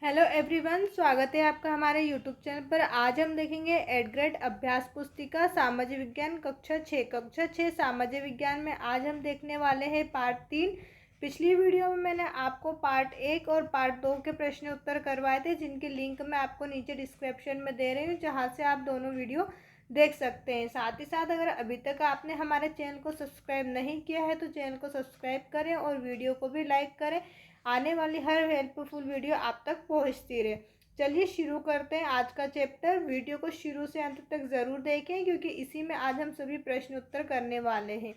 Hello everyone, स्वागत है आपका हमारे यूट्यूब चैनल पर। आज हम देखेंगे एड ग्रेड अभ्यास पुस्तिका सामाजिक विज्ञान कक्षा 6 सामाजिक विज्ञान में आज हम देखने वाले हैं पार्ट 3। पिछली वीडियो में मैंने आपको पार्ट 1 और पार्ट 2 के प्रश्न उत्तर करवाए थे, जिनके लिंक मैं आपको नीचे डिस्क्रिप्शन में दे रही हूँ, जहाँ से आप दोनों वीडियो देख सकते हैं। साथ ही साथ अगर अभी तक आपने हमारे चैनल को सब्सक्राइब नहीं किया है तो चैनल को सब्सक्राइब करें और वीडियो को भी लाइक करें। आने वाली हर हेल्पफुल वीडियो आप तक पहुंचती रहे। चलिए शुरू करते हैं आज का चैप्टर। वीडियो को शुरू से अंत तक ज़रूर देखें, क्योंकि इसी में आज हम सभी प्रश्न उत्तर करने वाले हैं।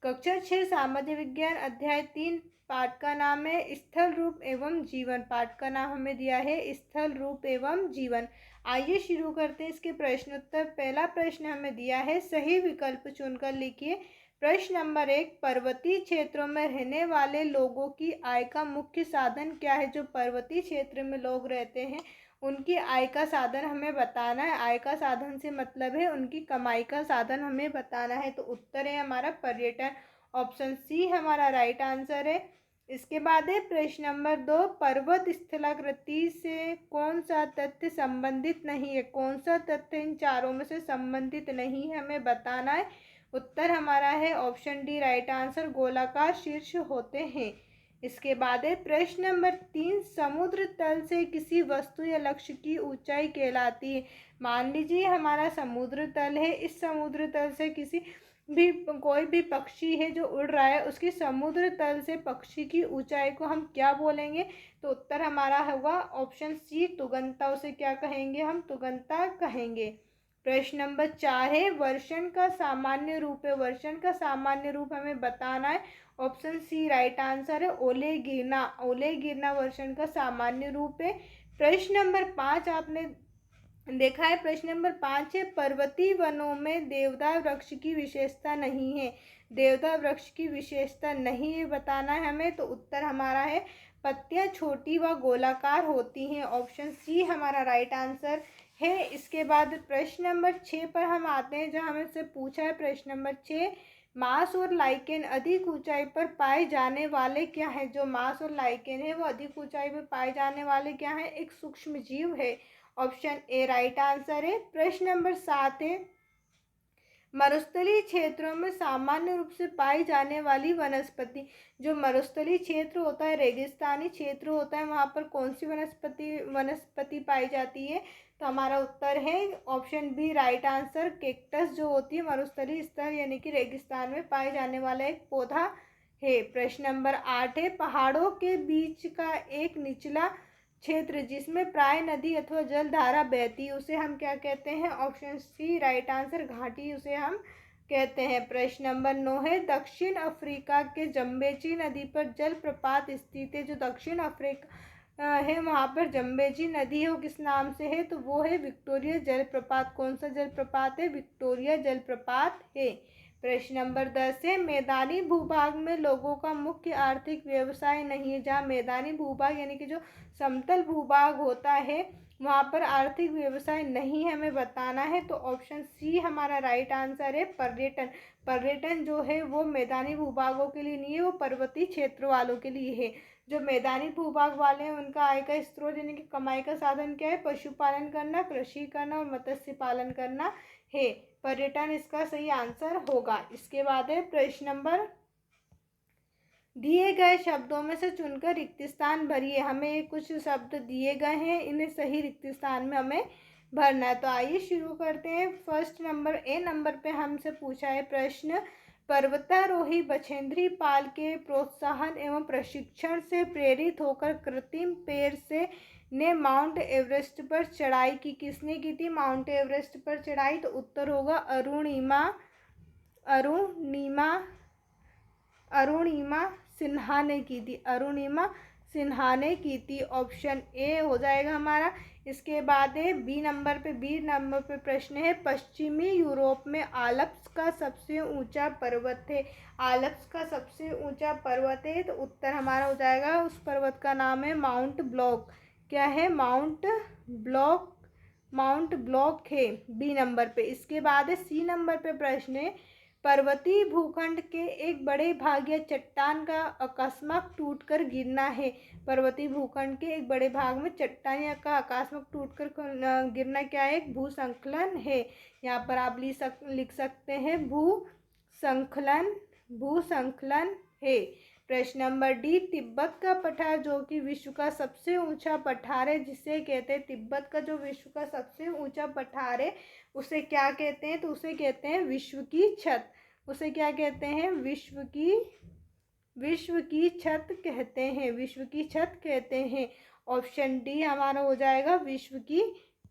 कक्षा 6 सामाजिक विज्ञान अध्याय 3 पाठ का नाम है स्थल रूप एवं जीवन। पाठ का नाम हमें दिया है स्थल रूप एवं जीवन। आइए शुरू करते हैं इसके प्रश्न उत्तर। पहला प्रश्न हमें दिया है, सही विकल्प चुनकर लिखिए। प्रश्न नंबर 1, पर्वतीय क्षेत्रों में रहने वाले लोगों की आय का मुख्य साधन क्या है। जो पर्वतीय क्षेत्र में लोग रहते हैं उनकी आय का साधन हमें बताना है। आय का साधन से मतलब है उनकी कमाई का साधन हमें बताना है। तो उत्तर है हमारा पर्यटन। ऑप्शन सी हमारा राइट आंसर है। इसके बाद है प्रश्न नंबर 2, पर्वत स्थलाकृति से कौन सा तथ्य संबंधित नहीं है। कौन सा तथ्य इन चारों में से संबंधित नहीं है हमें बताना है। उत्तर हमारा है ऑप्शन डी राइट आंसर, गोलाकार शीर्ष होते हैं। इसके बाद है प्रश्न नंबर 3, समुद्र तल से किसी वस्तु या लक्ष्य की ऊंचाई कहलाती है। मान लीजिए हमारा समुद्र तल है, इस समुद्र तल से कोई भी पक्षी है जो उड़ रहा है, उसकी समुद्र तल से पक्षी की ऊंचाई को हम क्या बोलेंगे। तो उत्तर हमारा होगा ऑप्शन सी तुगंता। उसे क्या कहेंगे हम, तुगंता कहेंगे। प्रश्न नंबर 4 है, वर्षण का सामान्य रूप है। वर्षण का सामान्य रूप हमें बताना है। ऑप्शन सी राइट आंसर है, ओले गिरना। ओले गिरना वर्षण का सामान्य रूप है। प्रश्न नंबर 5 आपने देखा है। प्रश्न नंबर 5 है, पर्वतीय वनों में देवदार वृक्ष की विशेषता नहीं है। देवदार वृक्ष की विशेषता नहीं है बताना है हमें। तो उत्तर हमारा है, पत्तियां छोटी व गोलाकार होती हैं। ऑप्शन सी हमारा राइट आंसर है। इसके बाद प्रश्न नंबर 6 पर हम आते हैं, जहाँ हमें से पूछा है प्रश्न नंबर 6, मांस और लाइकेन अधिक ऊंचाई पर पाए जाने वाले क्या है। जो मांस और लाइकेन है वो अधिक ऊंचाई पर पाए जाने वाले क्या है, एक सूक्ष्म जीव है। ऑप्शन ए राइट आंसर है। प्रश्न नंबर 7 है, मरुस्थलीय क्षेत्रों में सामान्य रूप से पाई जाने वाली वनस्पति। जो मरुस्थलीय क्षेत्र होता है, रेगिस्तानी क्षेत्र होता है, वहाँ पर कौन सी वनस्पति पाई जाती है। तो हमारा उत्तर है option B right answer, cactus जो होती है मरुस्थलीय स्तर यानी कि रेगिस्तान में पाए जाने वाला एक पौधा है। प्रश्न नंबर 8 है, पहाड़ों के बीच का एक निचला क्षेत्र जिसमें प्राय नदी अथवा जलधारा बहती है उसे हम क्या कहते हैं। ऑप्शन सी राइट आंसर, घाटी उसे हम कहते हैं। प्रश्न नंबर 9 है, दक्षिण अफ्रीका के जम्बेजी नदी पर जलप्रपात स्थित है। जो दक्षिण अफ्रीका है वहाँ पर जम्बेजी नदी है, वो किस नाम से है। तो वो है विक्टोरिया जलप्रपात। कौन सा जलप्रपात है, विक्टोरिया जलप्रपात है। प्रश्न नंबर 10 है, मैदानी भूभाग में लोगों का मुख्य आर्थिक व्यवसाय नहीं है। जहाँ मैदानी भूभाग यानी कि जो समतल भूभाग होता है वहाँ पर आर्थिक व्यवसाय नहीं है हमें बताना है। तो ऑप्शन सी हमारा राइट आंसर है, पर्यटन। पर्यटन जो है वो मैदानी भूभागों के लिए नहीं है, वो पर्वतीय क्षेत्र वालों के लिए है। जो मैदानी भूभाग वाले हैं उनका आय का स्रोत यानी कि कमाई का साधन क्या है, पशुपालन करना, कृषि करना और मत्स्य पालन करना है। पर्यटन इसका सही आंसर होगा। इसके बाद है प्रश्न नंबर, दिए गए शब्दों में से चुनकर रिक्त स्थान भरिए। हमें कुछ शब्द दिए गए हैं, इन्हें सही रिक्त स्थान में हमें भरना है। तो आइए शुरू करते हैं। फर्स्ट नंबर ए नंबर पे हमसे पूछा है प्रश्न, पर्वतारोही बछेंद्री पाल के प्रोत्साहन एवं प्रशिक्षण से प्रेरित होकर कृत्रिम पैर से ने माउंट एवरेस्ट पर चढ़ाई की। किसने की थी माउंट एवरेस्ट पर चढ़ाई। तो उत्तर होगा अरुणिमा अरुणिमा अरुणिमा सिन्हा ने की थी। अरुणिमा सिन्हा ने की थी। ऑप्शन ए हो जाएगा हमारा। इसके बाद है बी नंबर पे प्रश्न है, पश्चिमी यूरोप में आल्प्स का सबसे ऊंचा पर्वत है। आल्प्स का सबसे ऊंचा पर्वत है। तो उत्तर हमारा हो जाएगा, उस पर्वत का नाम है माउंट ब्लॉक। क्या है, माउंट ब्लॉक है बी नंबर पे। इसके बाद है सी नंबर पे प्रश्न है, पर्वतीय भूखंड के एक बड़े भाग या चट्टान का अकस्मात टूटकर गिरना है। पर्वतीय भूखंड के एक बड़े भाग में चट्टान का अकस्मात टूटकर गिरना क्या है? एक भूस्खलन है। यहाँ पर आप लिख सकते हैं भूस्खलन, भूस्खलन है। प्रश्न नंबर डी, तिब्बत का पठार जो कि विश्व का सबसे ऊंचा पठार है, जिसे कहते हैं तिब्बत का जो विश्व का सबसे ऊंचा पठार है उसे क्या कहते हैं? तो उसे कहते हैं विश्व की छत। उसे क्या कहते हैं? विश्व की छत कहते हैं। विश्व की छत कहते हैं। ऑप्शन डी हमारा हो जाएगा विश्व की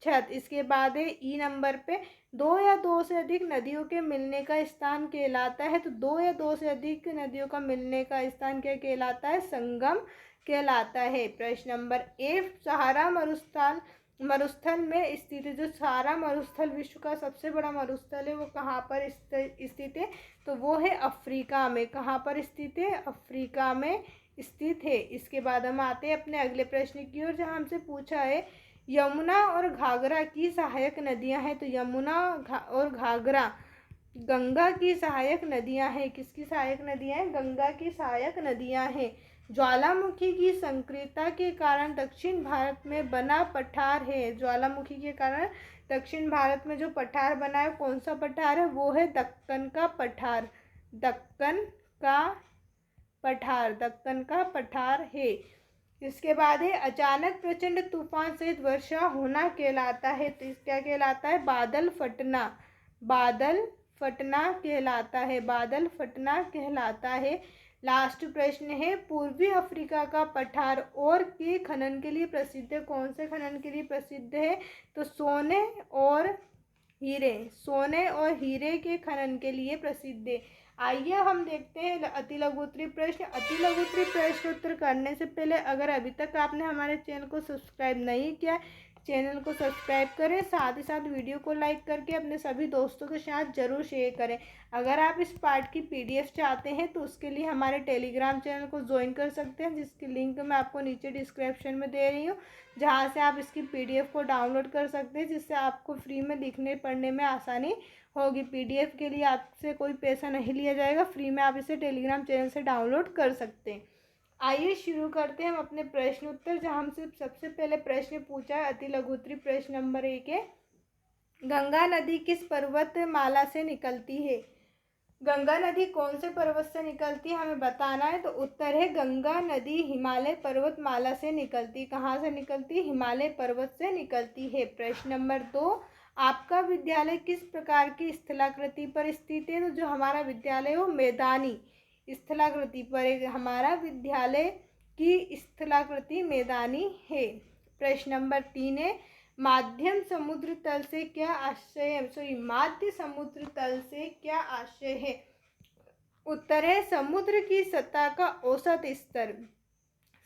छत। इसके बाद है ई नंबर पे, दो या दो से अधिक नदियों के मिलने का स्थान कहलाता है। तो दो या दो से अधिक नदियों का मिलने का स्थान क्या कहलाता है? संगम कहलाता है। प्रश्न नंबर ए, सहारा मरुस्थल में स्थित है। जो सहारा मरुस्थल विश्व का सबसे बड़ा मरुस्थल है वो कहाँ पर स्थित है? तो वो है अफ्रीका में। कहाँ पर स्थित है? अफ्रीका में स्थित है। इसके बाद हम आते हैं अपने अगले प्रश्न की ओर, जहाँ हमसे पूछा है यमुना और घाघरा की सहायक नदियां हैं। तो यमुना और घाघरा गंगा की सहायक नदियां हैं। किसकी सहायक नदियां हैं? गंगा की सहायक नदियां हैं। ज्वालामुखी की सक्रियता के कारण दक्षिण भारत में बना पठार है। ज्वालामुखी के कारण दक्षिण भारत में जो पठार बना है कौन सा पठार है? वो है दक्कन का पठार। दक्कन का पठार, दक्कन का पठार है। इसके बाद है अचानक प्रचंड तूफान सहित वर्षा होना कहलाता है। तो क्या कहलाता है? बादल फटना। बादल फटना कहलाता है। बादल फटना कहलाता है। लास्ट प्रश्न है, पूर्वी अफ्रीका का पठार और के खनन के लिए प्रसिद्ध है। कौन से खनन के लिए प्रसिद्ध है? तो सोने और हीरे, सोने और हीरे के खनन के लिए प्रसिद्ध है। आइए हम देखते हैं अति लघुत्तरीय प्रश्न। अति लघुत्तरीय प्रश्न उत्तर करने से पहले अगर अभी तक आपने हमारे चैनल को सब्सक्राइब नहीं किया, चैनल को सब्सक्राइब करें, साथ ही साथ वीडियो को लाइक करके अपने सभी दोस्तों के साथ ज़रूर शेयर करें। अगर आप इस पार्ट की PDF चाहते हैं तो उसके लिए हमारे टेलीग्राम चैनल को ज्वाइन कर सकते हैं, जिसकी लिंक मैं आपको नीचे डिस्क्रिप्शन में दे रही हूँ, जहाँ से आप इसकी PDF को डाउनलोड कर सकते हैं, जिससे आपको फ्री में लिखने पढ़ने में आसानी होगी। PDF के लिए आपसे कोई पैसा नहीं लिया जाएगा, फ्री में आप इसे टेलीग्राम चैनल से डाउनलोड कर सकते हैं। आइए शुरू करते हैं हम अपने प्रश्न उत्तर, जहाँ हमसे सबसे पहले प्रश्न पूछा है अति लघुत्तरीय प्रश्न नंबर 1 है, गंगा नदी किस पर्वतमाला से निकलती है? गंगा नदी कौन से पर्वत से निकलती है हमें बताना है। तो उत्तर है गंगा नदी हिमालय पर्वतमाला से निकलती। कहाँ से निकलती? हिमालय पर्वत से निकलती है। प्रश्न नंबर 2, आपका विद्यालय किस प्रकार की स्थलाकृति पर स्थित है? तो जो हमारा विद्यालय है वो मैदानी स्थलाकृति पर है। हमारा विद्यालय की स्थलाकृति मैदानी है। प्रश्न नंबर 3 है, माध्यम समुद्र तल से क्या आशय है? माध्य समुद्र तल से क्या आशय है? उत्तर है समुद्र की सतह का औसत स्तर।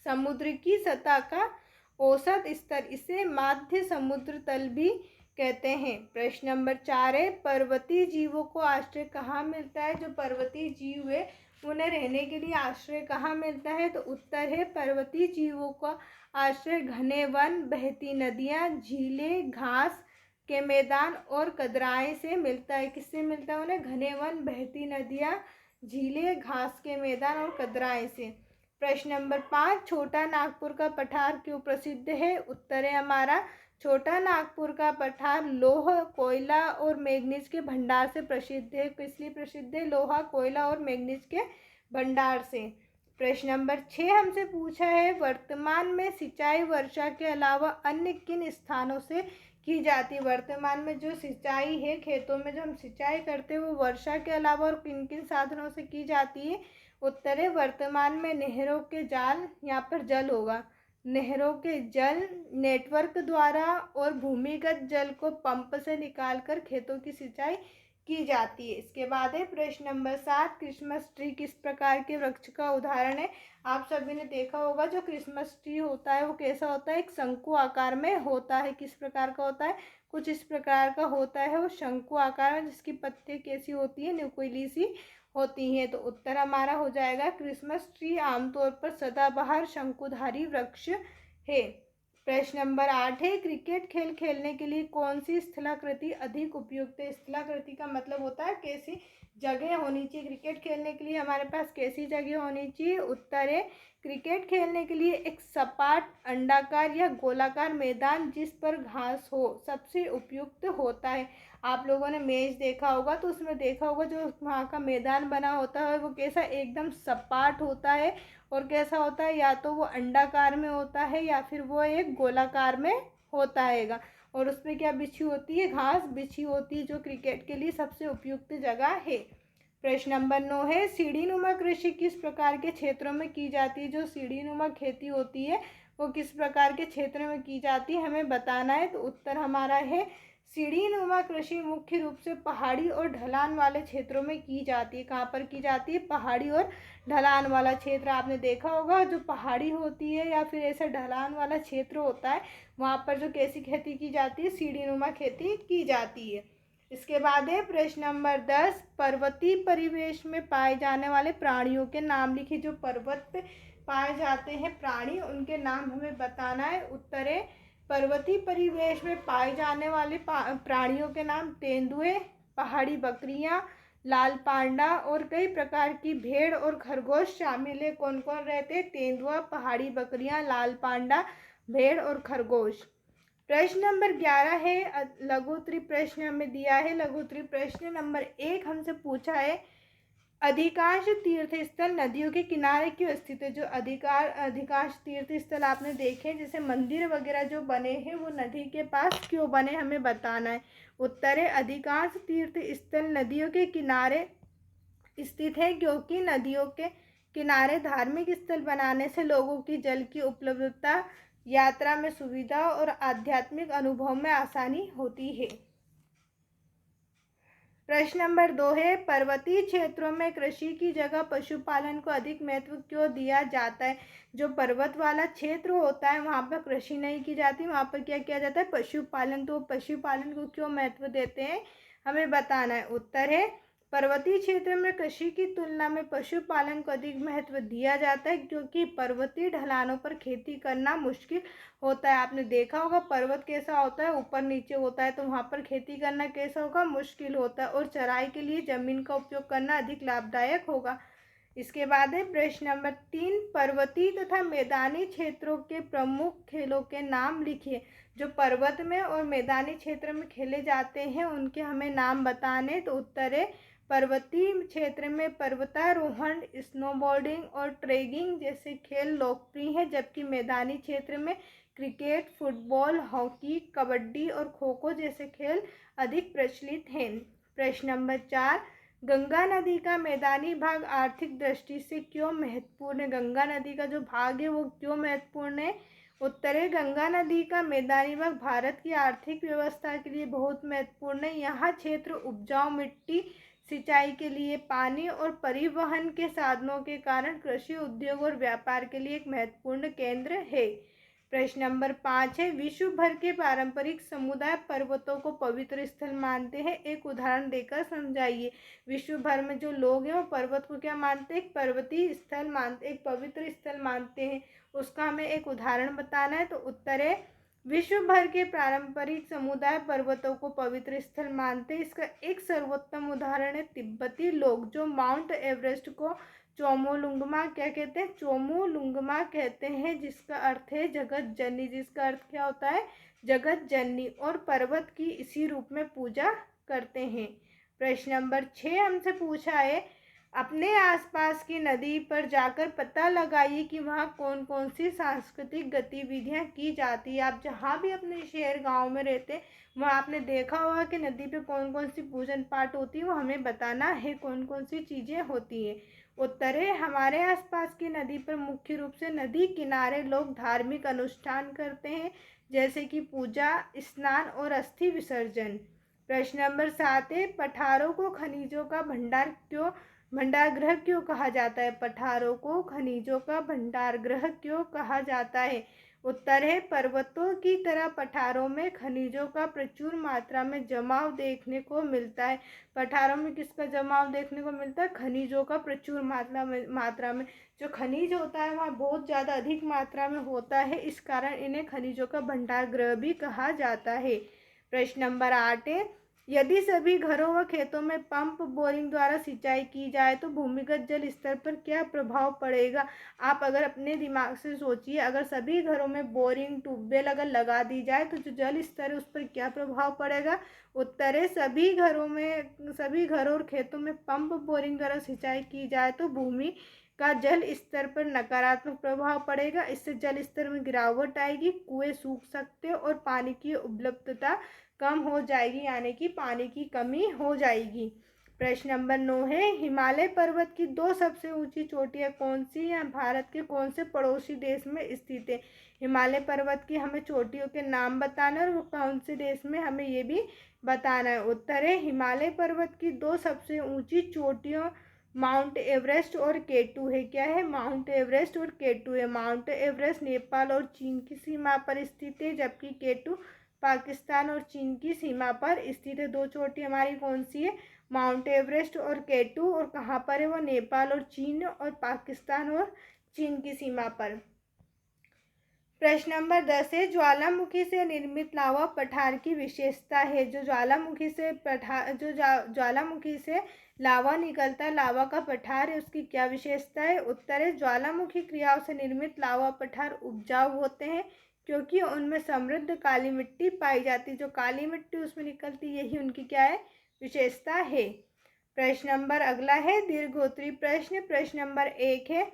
समुद्र की सतह का औसत स्तर, इसे माध्य समुद्र तल भी कहते हैं। प्रश्न नंबर 4 है, पर्वतीय जीवों को आश्रय कहाँ मिलता है? जो पर्वतीय जीव है उन्हें रहने के लिए आश्रय कहाँ मिलता है? तो उत्तर है पर्वतीय जीवों का आश्रय घने वन, बहती नदियाँ, झीलें, घास के मैदान और कदराएं से मिलता है। किससे मिलता है उन्हें? घने वन, बहती नदियाँ, झीलें, घास के मैदान और कदराएं से। प्रश्न नंबर 5, छोटा नागपुर का पठार क्यों प्रसिद्ध है? उत्तर है हमारा छोटा नागपुर का पठार लोह, कोयला और मैग्नीज के भंडार से प्रसिद्ध है। किस लिए प्रसिद्ध है? लोहा, कोयला और मैग्नीज के भंडार से। प्रश्न नंबर 6 हमसे पूछा है, वर्तमान में सिंचाई वर्षा के अलावा अन्य किन स्थानों से की जाती है? वर्तमान में जो सिंचाई है, खेतों में जो हम सिंचाई करते हैं वो वर्षा के अलावा और किन किन साधनों से की जाती है? उत्तर है वर्तमान में नहरों के जाल, यहाँ पर जल होगा, नहरों के जल नेटवर्क द्वारा और भूमिगत जल को पंप से निकालकर खेतों की सिंचाई की जाती है। इसके बाद है प्रश्न नंबर 7, क्रिसमस ट्री किस प्रकार के वृक्ष का उदाहरण है? आप सभी ने देखा होगा जो क्रिसमस ट्री होता है वो कैसा होता है? एक शंकु आकार में होता है। किस प्रकार का होता है? कुछ इस प्रकार का होता है वो शंकु आकार में, जिसकी पत्तियां कैसी होती है? न्यूक्लियली सी होती हैं। तो उत्तर हमारा हो जाएगा क्रिसमस ट्री आमतौर पर सदाबहार शंकुधारी वृक्ष है। प्रश्न नंबर 8 है, क्रिकेट खेल खेलने के लिए कौन सी स्थलाकृति अधिक उपयुक्त है? स्थलाकृति का मतलब होता है कैसी जगह होनी चाहिए क्रिकेट खेलने के लिए? हमारे पास कैसी जगह होनी चाहिए? उत्तर है क्रिकेट खेलने के लिए एक सपाट अंडाकार या गोलाकार मैदान जिस पर घास हो सबसे उपयुक्त होता है। आप लोगों ने मैच देखा होगा तो उसमें देखा होगा जो वहाँ का मैदान बना होता है वो कैसा एकदम सपाट होता है और कैसा होता है, या तो वो अंडाकार में होता है या फिर वो एक गोलाकार में होता हैगा। और उसमें क्या बिछी होती है? घास बिछी होती है, जो क्रिकेट के लिए सबसे उपयुक्त जगह है। प्रश्न नंबर 9 है सीढ़ी नुमा कृषि किस प्रकार के क्षेत्रों में की जाती है? जो सीढ़ी नुमा खेती होती है वो किस प्रकार के क्षेत्र में की जाती है, हमें बताना है। तो उत्तर हमारा है सीढ़ी नुमा कृषि मुख्य रूप से पहाड़ी और ढलान वाले क्षेत्रों में की जाती है। कहाँ पर की जाती है? पहाड़ी और ढलान वाला क्षेत्र। आपने देखा होगा जो पहाड़ी होती है या फिर ऐसा ढलान वाला क्षेत्र होता है वहाँ पर जो कैसी खेती की जाती है? सीढ़ी नुमा खेती की जाती है। इसके बाद है प्रश्न नंबर 10 पर्वतीय परिवेश में पाए जाने वाले प्राणियों के नाम लिखिए। जो पर्वत पे पाए जाते हैं प्राणी उनके नाम हमें बताना है। उत्तर है पर्वतीय परिवेश में पाए जाने वाले प्राणियों के नाम तेंदुए, पहाड़ी बकरियां, लाल पांडा और कई प्रकार की भेड़ और खरगोश शामिल है। कौन कौन रहते हैं? तेंदुआ, पहाड़ी बकरियां, लाल पांडा, भेड़ और खरगोश। प्रश्न नंबर 11 है लघु उत्तरी प्रश्न हमें दिया है। लघु उत्तरी प्रश्न नंबर 1 हमसे पूछा है अधिकांश तीर्थ स्थल नदियों के किनारे क्यों स्थित है? जो अधिकांश तीर्थ स्थल आपने देखे जैसे मंदिर वगैरह जो बने हैं वो नदी के पास क्यों बने, हमें बताना है। उत्तर है अधिकांश तीर्थ स्थल नदियों के किनारे स्थित है क्योंकि नदियों के किनारे धार्मिक स्थल बनाने से लोगों की जल की उपलब्धता, यात्रा में सुविधा और आध्यात्मिक अनुभव में आसानी होती है। प्रश्न नंबर 2 है पर्वतीय क्षेत्रों में कृषि की जगह पशुपालन को अधिक महत्व क्यों दिया जाता है? जो पर्वत वाला क्षेत्र होता है वहाँ पर कृषि नहीं की जाती, वहाँ पर क्या किया जाता है? पशुपालन। तो पशुपालन को क्यों महत्व देते हैं, हमें बताना है। उत्तर है पर्वतीय क्षेत्र में कृषि की तुलना में पशुपालन को अधिक महत्व दिया जाता है क्योंकि पर्वतीय ढलानों पर खेती करना मुश्किल होता है। आपने देखा होगा पर्वत कैसा होता है, ऊपर नीचे होता है, तो वहाँ पर खेती करना कैसा होगा? मुश्किल होता है। और चराई के लिए जमीन का उपयोग करना अधिक लाभदायक होगा। इसके बाद है प्रश्न नंबर 3 पर्वतीय तथा मैदानी क्षेत्रों के प्रमुख खेलों के नाम लिखिए। जो पर्वत में और मैदानी क्षेत्र में खेले जाते हैं उनके हमें नाम बताने। तो उत्तर है पर्वतीय क्षेत्र में पर्वतारोहण, स्नोबोर्डिंग और ट्रेकिंग जैसे खेल लोकप्रिय हैं, जबकि मैदानी क्षेत्र में क्रिकेट, फुटबॉल, हॉकी, कबड्डी और खो खो जैसे खेल अधिक प्रचलित हैं। प्रश्न नंबर 4 गंगा नदी का मैदानी भाग आर्थिक दृष्टि से क्यों महत्वपूर्ण है? गंगा नदी का जो भाग है वो क्यों महत्वपूर्ण है? उत्तर है गंगा नदी का मैदानी भाग भारत की आर्थिक व्यवस्था के लिए बहुत महत्वपूर्ण है। यहाँ क्षेत्र उपजाऊ मिट्टी, सिंचाई के लिए पानी और परिवहन के साधनों के कारण कृषि, उद्योग और व्यापार के लिए एक महत्वपूर्ण केंद्र है। प्रश्न नंबर 5 है विश्व भर के पारंपरिक समुदाय पर्वतों को पवित्र स्थल मानते हैं, एक उदाहरण देकर समझाइए। विश्व भर में जो लोग हैं वो पर्वत को क्या मानते हैं? एक पर्वतीय स्थल मानते, एक पवित्र स्थल मानते हैं। उसका हमें एक उदाहरण बताना है। तो उत्तर है विश्व भर के पारंपरिक समुदाय पर्वतों को पवित्र स्थल मानते हैं। इसका एक सर्वोत्तम उदाहरण है तिब्बती लोग जो माउंट एवरेस्ट को चोमोलुंगमा क्या कहते हैं? चोमोलुंगमा कहते हैं, जिसका अर्थ है जगत जननी। जिसका अर्थ क्या होता है? जगत जननी। और पर्वत की इसी रूप में पूजा करते हैं। प्रश्न नंबर 6 हमसे पूछा है अपने आसपास की नदी पर जाकर पता लगाइए कि वहाँ कौन कौन सी सांस्कृतिक गतिविधियाँ की जाती है। आप जहाँ भी अपने शहर गांव में रहते हैं वहाँ आपने देखा होगा कि नदी पे कौन कौन सी पूजन पाठ होती है, वो हमें बताना है कौन कौन सी चीज़ें होती हैं। उत्तर है हमारे आसपास की नदी पर मुख्य रूप से नदी किनारे लोग धार्मिक अनुष्ठान करते हैं जैसे कि पूजा, स्नान और अस्थि विसर्जन। प्रश्न नंबर 7 है पठारों को खनिजों का भंडारगृह क्यों कहा जाता है? पठारों को खनिजों का भंडारगृह क्यों कहा जाता है? उत्तर है पर्वतों की तरह पठारों में खनिजों का प्रचुर मात्रा में जमाव देखने को मिलता है। पठारों में किसका जमाव देखने को मिलता है? खनिजों का प्रचुर मात्रा में जो खनिज होता है वहाँ बहुत ज़्यादा अधिक मात्रा में होता है, इस कारण इन्हें खनिजों का भंडारगृह भी कहा जाता है। प्रश्न नंबर 8 है यदि सभी घरों व खेतों में पंप बोरिंग द्वारा सिंचाई की जाए तो भूमिगत जल स्तर पर क्या प्रभाव पड़ेगा। आप अगर अपने दिमाग से सोचिए, अगर सभी घरों में बोरिंग ट्यूबवेल अगर लगा दी जाए तो जो जल स्तर है उस पर क्या प्रभाव पड़ेगा। उत्तर है सभी घरों और खेतों में पंप बोरिंग द्वारा सिंचाई की जाए तो भूमि का जल स्तर पर नकारात्मक प्रभाव पड़ेगा। इससे जल स्तर में गिरावट आएगी, कुएं सूख सकते और पानी की उपलब्धता कम हो जाएगी, यानी कि पानी की कमी हो जाएगी। प्रश्न नंबर 9 है, हिमालय पर्वत की 2 सबसे ऊंची चोटियां कौन सी हैं, भारत के कौन से पड़ोसी देश में स्थित है। हिमालय पर्वत की हमें चोटियों के नाम बताना है और वो कौन से देश में, हमें ये भी बताना है। उत्तर है हिमालय पर्वत की 2 सबसे ऊंची चोटियों माउंट एवरेस्ट और केटू है। क्या है, माउंट एवरेस्ट और केटू है। माउंट एवरेस्ट नेपाल और चीन की सीमा पर स्थित है, जबकि केटू पाकिस्तान और चीन की सीमा पर स्थित है। 2 चोटी हमारी कौन सी है, माउंट एवरेस्ट और केटू, और कहाँ पर है वो, नेपाल और चीन और पाकिस्तान और चीन की सीमा पर। प्रश्न नंबर 10 है, ज्वालामुखी से निर्मित लावा पठार की विशेषता है। जो ज्वालामुखी से लावा निकलता है, लावा का पठार है, उसकी क्या विशेषता है। उत्तर है ज्वालामुखी क्रियाओं से निर्मित लावा पठार उपजाऊ होते हैं क्योंकि उनमें समृद्ध काली मिट्टी पाई जाती है। जो काली मिट्टी उसमें निकलती है, यही उनकी क्या है, विशेषता है। प्रश्न नंबर अगला है दीर्घोत्तरी प्रश्न। प्रश्न नंबर 1 है,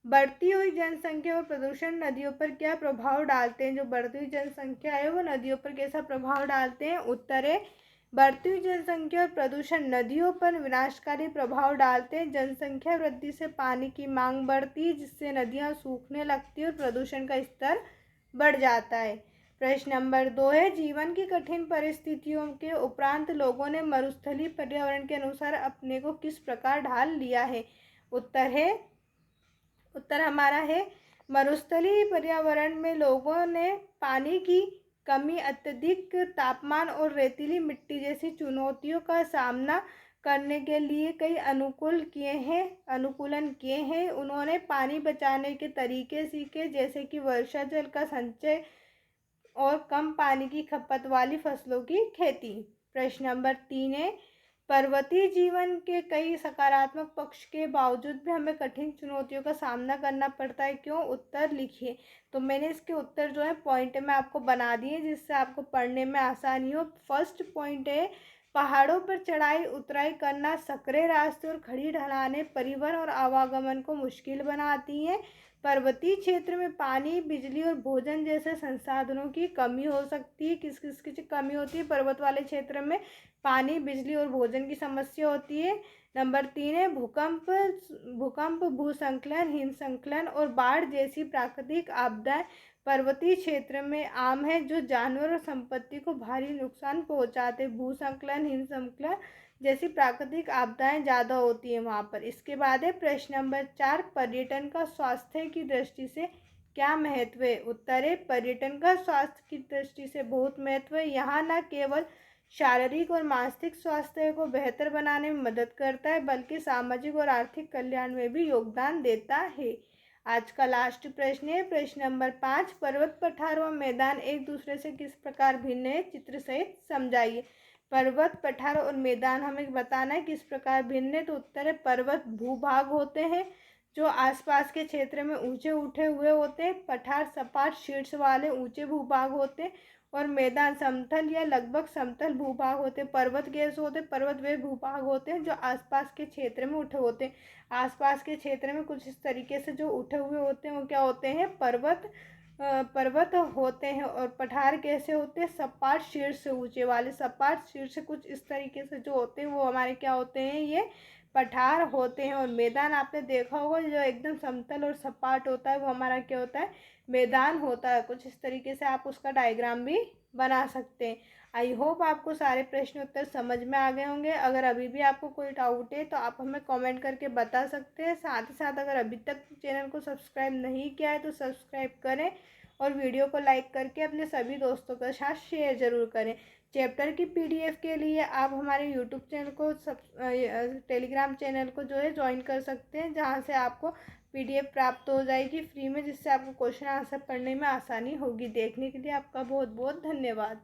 बढ़ती हुई जनसंख्या और प्रदूषण नदियों पर क्या प्रभाव डालते हैं। जो बढ़ती हुई जनसंख्या है वो नदियों पर कैसा प्रभाव डालते हैं। उत्तर है बढ़ती हुई जनसंख्या और प्रदूषण नदियों पर विनाशकारी प्रभाव डालते हैं। जनसंख्या वृद्धि से पानी की मांग बढ़ती है, जिससे नदियां सूखने लगती है और प्रदूषण का स्तर बढ़ जाता है। प्रश्न नंबर 2 है, जीवन की कठिन परिस्थितियों के उपरांत लोगों ने मरुस्थलीय पर्यावरण के अनुसार अपने को किस प्रकार ढाल लिया है। उत्तर हमारा है मरुस्थलीय पर्यावरण में लोगों ने पानी की कमी, अत्यधिक तापमान और रेतीली मिट्टी जैसी चुनौतियों का सामना करने के लिए कई अनुकूलन किए हैं। उन्होंने पानी बचाने के तरीके सीखे, जैसे कि वर्षा जल का संचय और कम पानी की खपत वाली फसलों की खेती। प्रश्न नंबर 3 है, पर्वतीय जीवन के कई सकारात्मक पक्ष के बावजूद भी हमें कठिन चुनौतियों का सामना करना पड़ता है, क्यों। उत्तर लिखिए। तो मैंने इसके उत्तर जो है पॉइंट में आपको बना दिए, जिससे आपको पढ़ने में आसानी हो। फर्स्ट पॉइंट है, पहाड़ों पर चढ़ाई उतराई करना, सकरे रास्ते और खड़ी ढलानें परिवहन और आवागमन को मुश्किल बनाती हैं। पर्वतीय क्षेत्र में पानी, बिजली और भोजन जैसे संसाधनों की कमी हो सकती है। किस किस की कमी होती है, पर्वत वाले क्षेत्र में पानी, बिजली और भोजन की समस्या होती है। नंबर 3 है, भूकंप, भूस्खलन, हिमस्खलन और बाढ़ जैसी प्राकृतिक आपदाएं पर्वतीय क्षेत्र में आम है, जो जानवर और संपत्ति को भारी नुकसान पहुंचाते। भूस्खलन, हिमस्खलन जैसी प्राकृतिक आपदाएं ज़्यादा होती हैं वहाँ पर। इसके बाद है प्रश्न नंबर 4, पर्यटन का स्वास्थ्य की दृष्टि से क्या महत्व है। उत्तर है पर्यटन का स्वास्थ्य की दृष्टि से बहुत महत्व है। यहाँ न केवल शारीरिक और मानसिक स्वास्थ्य को बेहतर बनाने में मदद करता है, बल्कि सामाजिक और आर्थिक कल्याण में भी योगदान देता है। आज का लास्ट प्रश्न है प्रश्न नंबर 5, पर्वत, पठार व मैदान एक दूसरे से किस प्रकार भिन्न है, चित्र सहित समझाइए। पर्वत, पठार और मैदान हमें बताना है किस प्रकार भिन्न है। तो उत्तर है पर्वत भूभाग होते हैं जो आसपास के क्षेत्र में ऊंचे उठे हुए होते हैं। पठार सपाट शीर्ष वाले ऊंचे भूभाग होते हैं और मैदान समतल या लगभग समतल भूभाग होते हैं। पर्वत कैसे होते हैं, पर्वत वे भूभाग होते हैं जो आसपास के क्षेत्र में उठे होते हैं। आसपास के क्षेत्र में कुछ इस तरीके से जो उठे हुए होते हैं वो क्या होते हैं, पर्वत होते हैं। और पठार कैसे होते हैं, सपाट शीर्ष से ऊंचे वाले, सपाट शीर्ष कुछ इस तरीके से जो होते हैं वो हमारे क्या होते हैं, ये पठार होते हैं। और मैदान आपने देखा होगा जो एकदम समतल और सपाट होता है वो हमारा क्या होता है, मैदान होता है। कुछ इस तरीके से आप उसका डायग्राम भी बना सकते हैं। आई होप आपको सारे प्रश्न उत्तर समझ में आ गए होंगे। अगर अभी भी आपको कोई डाउट है तो आप हमें कमेंट करके बता सकते हैं। साथ ही साथ अगर अभी तक चैनल को सब्सक्राइब नहीं किया है तो सब्सक्राइब करें और वीडियो को लाइक करके अपने सभी दोस्तों के साथ शेयर ज़रूर करें। चैप्टर की पीडीएफ के लिए आप हमारे यूट्यूब चैनल को टेलीग्राम चैनल को जो है ज्वाइन कर सकते हैं, जहां से आपको पीडीएफ प्राप्त हो जाएगी फ्री में, जिससे आपको क्वेश्चन आंसर पढ़ने में आसानी होगी। देखने के लिए आपका बहुत बहुत धन्यवाद।